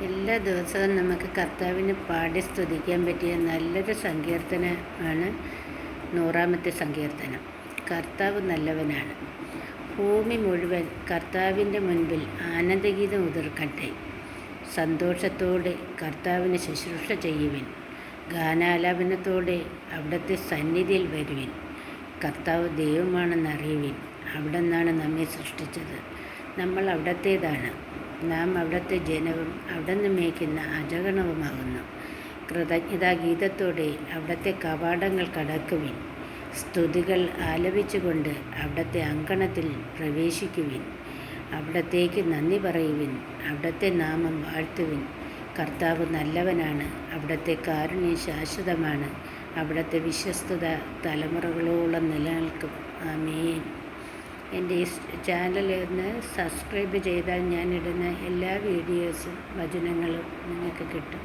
എല്ലാ ദിവസവും നമുക്ക് കർത്താവിനെ പാടി സ്തുതിക്കാൻ പറ്റിയ നല്ലൊരു സങ്കീർത്തനമാണ് 100-ാമത്തെ സങ്കീർത്തനം. കർത്താവ് നല്ലവനാണ്. ഭൂമി മുഴുവൻ കർത്താവിൻ്റെ മുൻപിൽ ആനന്ദഗീതം ഉതിർക്കട്ടെ. സന്തോഷത്തോടെ കർത്താവിന് ശുശ്രൂഷ ചെയ്യുവിൻ. ഗാനാലാപനത്തോടെ അവിടുത്തെ സന്നിധിയിൽ വരുവിൻ. കർത്താവ് ദൈവമാണെന്ന് അറിയുവിൻ. അവിടുന്നാണ് നമ്മെ സൃഷ്ടിച്ചത്. നമ്മൾ അവിടത്തേതാണ്. നാം അവിടുത്തെ ജനവും അവിടുന്ന് മേയ്ക്കുന്ന അജഗണവുമാകുന്നു. കൃതജ്ഞതാഗീതത്തോടെ അവിടുത്തെ കവാടങ്ങൾ കടക്കുവിൻ. സ്തുതികൾ ആലപിച്ചുകൊണ്ട് അവിടുത്തെ അങ്കണത്തിൽ പ്രവേശിക്കുവിൻ. അവിടത്തേക്ക് നന്ദി പറയുവിൻ. അവിടുത്തെ നാമം വാഴ്ത്തുവിൻ. കർത്താവ് നല്ലവനാണ്. അവിടുത്തെ കാരുണ്യം ശാശ്വതമാണ്. അവിടുത്തെ വിശ്വസ്തത തലമുറകളോളം നിലനിൽക്കും. ആമേൻ. എൻ്റെ ഈ ചാനൽ ഒന്ന് സബ്സ്ക്രൈബ് ചെയ്താൽ ഞാനിടുന്ന എല്ലാ വീഡിയോസും വചനങ്ങളും നിങ്ങൾക്ക് കിട്ടും.